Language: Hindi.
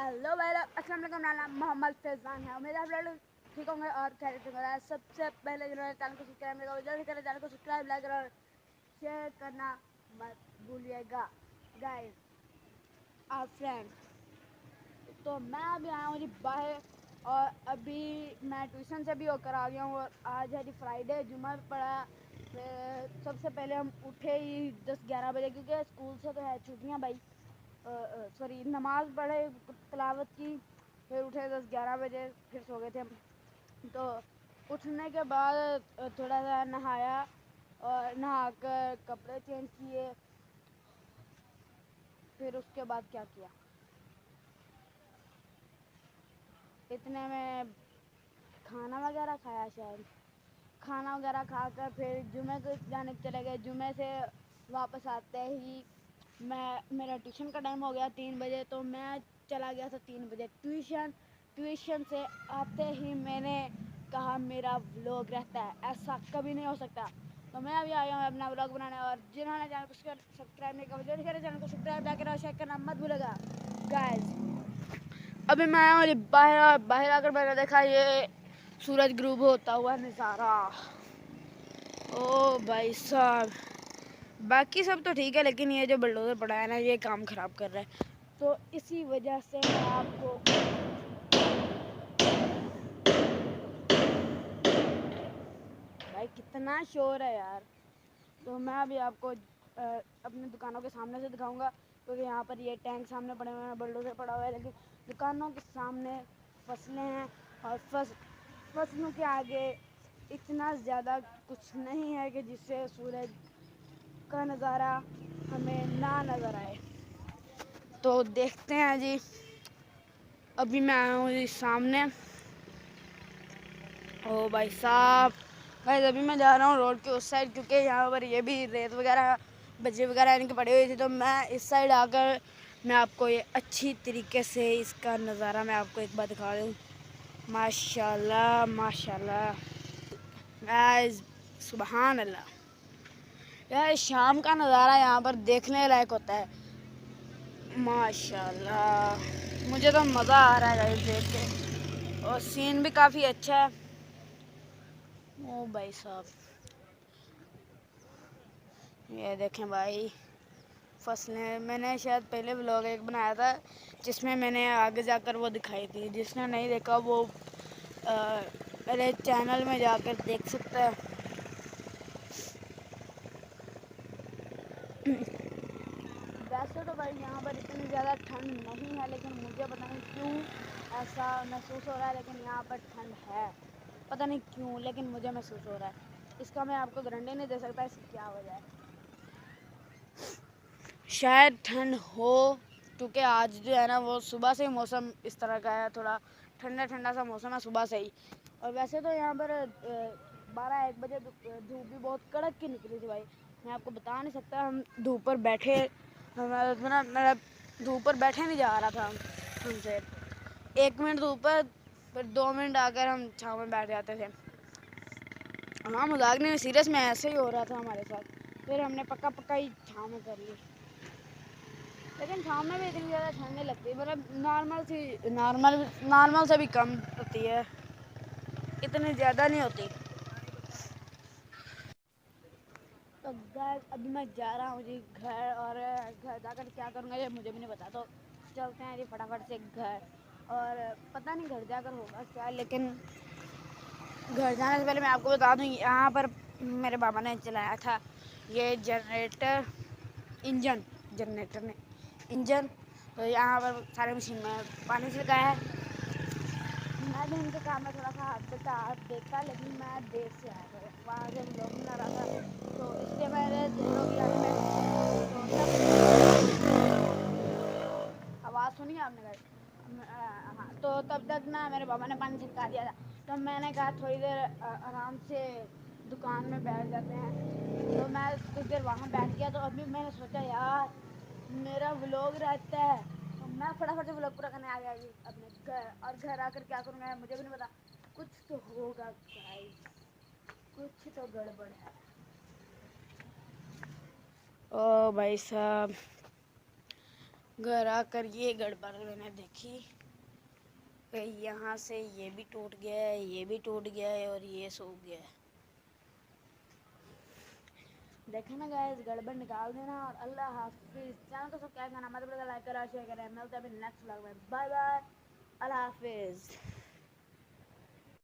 हेलो भाई लोग, अस्सलाम वालेकुम। मेरा नाम मोहम्मद फैज़ान है। उम्मीद है आप लोग ठीक होंगे और खैरियत से होंगे। सबसे पहले जिन्होंने चैनल को सब्सक्राइब नहीं किया जल्दी करें, चैनल को सब्सक्राइब, लाइक और शेयर करना मत भूलिएगा गाइस और फ्रेंड्स। तो मैं अभी आया हूँ जी बाहर और अभी मैं ट्यूशन से भी होकर आ गया हूँ और आज है जी फ्राइडे, जुम्मा पड़ा। सबसे पहले हम उठे ही 10-11 बजे क्योंकि स्कूल से तो है छुट्टियाँ भाई। सॉरी नमाज़ पढ़े तिलावत की, फिर उठे 10-11 बजे, फिर सो गए थे हम। तो उठने के बाद थोड़ा सा नहाया और नहाकर कपड़े चेंज किए। फिर उसके बाद क्या किया, इतने में खाना वगैरह खाया शायद। खाना वगैरह खाकर फिर जुमे को जाने चले गए। जुमे से वापस आते ही मेरा ट्यूशन का टाइम हो गया 3 बजे, तो मैं चला गया था 3 बजे ट्यूशन। ट्यूशन से आते ही मैंने कहा मेरा व्लॉग रहता है, ऐसा कभी नहीं हो सकता। तो मैं अभी आया हूँ अपना व्लॉग बनाने और जिन्होंने चैनल को सब्सक्राइब नहीं किया जल्दी करें, चैनल को सब्सक्राइब लाइक और शेयर करना मत भूलेगा गाइस। अभी मैं आया हूँ बाहर। बाहर आकर मैंने देखा ये सूरज ग्रूब होता हुआ नज़ारा। ओ भाई साहब, बाकी सब तो ठीक है लेकिन ये जो बुलडोज़र पड़ा है ना, ये काम ख़राब कर रहा है। तो इसी वजह से मैं आपको भाई कितना शोर है यार। तो मैं अभी आपको अपनी दुकानों के सामने से दिखाऊंगा क्योंकि यहाँ पर ये टैंक सामने पड़े हुए हैं, बुलडोज़र पड़ा हुआ है, लेकिन दुकानों के सामने फसलें हैं और फसलों के आगे इतना ज़्यादा कुछ नहीं है कि जिससे सूरज का नज़ारा हमें ना नज़र आए। तो देखते हैं जी। अभी मैं आया हूँ जी सामने। ओ भाई साहब, गाइस अभी मैं जा रहा हूँ रोड के उस साइड क्योंकि यहाँ पर ये भी रेत वगैरह बजरी वगैरह इनकी पड़ी हुई थी। तो मैं इस साइड आकर मैं आपको ये अच्छी तरीके से इसका नज़ारा मैं आपको एक बार दिखा दूँ। माशाल्लाह माशाल्लाह गाइस, सुभान अल्लाह। यार शाम का नज़ारा यहाँ पर देखने लायक होता है माशाल्लाह। मुझे तो मज़ा आ रहा है गाइस देख के, और सीन भी काफ़ी अच्छा है। ओ भाई साहब, ये देखें भाई फसलें। मैंने शायद पहले व्लॉग एक बनाया था जिसमें मैंने आगे जाकर वो दिखाई थी। जिसने नहीं देखा वो मेरे चैनल में जाकर देख सकता है। वैसे तो भाई यहाँ पर इतनी ज़्यादा ठंड नहीं है, लेकिन मुझे पता नहीं क्यों ऐसा महसूस हो रहा है। लेकिन यहाँ पर ठंड है, पता नहीं क्यों, लेकिन मुझे महसूस हो रहा है। इसका मैं आपको गारंटी नहीं दे सकता इसकी क्या वजह है। शायद ठंड हो क्योंकि आज जो है ना वो सुबह से ही मौसम इस तरह का है, थोड़ा ठंडा ठंडा सा मौसम है सुबह से ही। और वैसे तो यहाँ पर 12-1 बजे धूप भी बहुत कड़क की निकली थी भाई। मैं आपको बता नहीं सकता। हम धूप पर बैठे, हमारा मेरा धूप पर बैठे नहीं जा रहा था हमसे। 1 मिनट धूप पर, फिर 2 मिनट आकर हम छाँव में बैठ जाते थे। हाँ मजाक नहीं, सीरियस में ऐसे ही हो रहा था हमारे साथ। फिर हमने पक्का पक्का ही छाँव में कर ली, लेकिन छाँव में भी इतनी ज़्यादा ठंड नहीं लगती। मतलब नॉर्मल से भी कम होती है, इतनी ज़्यादा नहीं होती। तो गाइस अभी मैं जा रहा हूँ जी घर, और घर जाकर क्या करूँगा ये मुझे भी नहीं पता। तो चलते हैं जी फटाफट से घर, और पता नहीं घर जाकर होगा क्या, लेकिन घर जाने से पहले मैं आपको बता दूँ यहाँ पर मेरे पापा ने चलाया था ये जनरेटर, जनरेटर ने इंजन। तो यहाँ पर सारे मशीन में पानी छिड़काया है। मैं भी उनके काम में थोड़ा सा हाथ देखा, लेकिन मैं देर से आया था, वहाँ से व्लॉग बना रहा था, तो इसलिए मैंने देर हो गई आने में। तो आवाज़ सुनी आपने गाइस? हाँ, तो तब तक ना मेरे पापा ने पानी छिड़का दिया था। तो मैंने कहा थोड़ी देर आराम से दुकान में बैठ जाते हैं। तो मैं कुछ देर वहाँ बैठ गया। तो अभी मैंने सोचा यार मेरा व्लॉग रहता है, तो मैं फटाफट से व्लॉग पूरा करने आ गया जी अपने घर। और घर आकर क्या करूँगा मुझे भी नहीं पता, कुछ तो होगा गाइस, कुछ तो गड़बड़ है। ओ भाई साहब, घर आकर ये गड़बड़ मैंने देखी कि यहाँ से ये भी टूट गया है, ये भी टूट गया है और ये सूख गया है। देखे ना गाइस, गड़बड़ निकाल देना। और अल्लाह हाफिज़। चैनल को सब्सक्राइब करना मत भूलिएगा, लाइक करो, शेयर करें। मिलते हैं अभी नेक्स्ट व्लॉग में। बाय बाय, अल्लाह हाफिज़।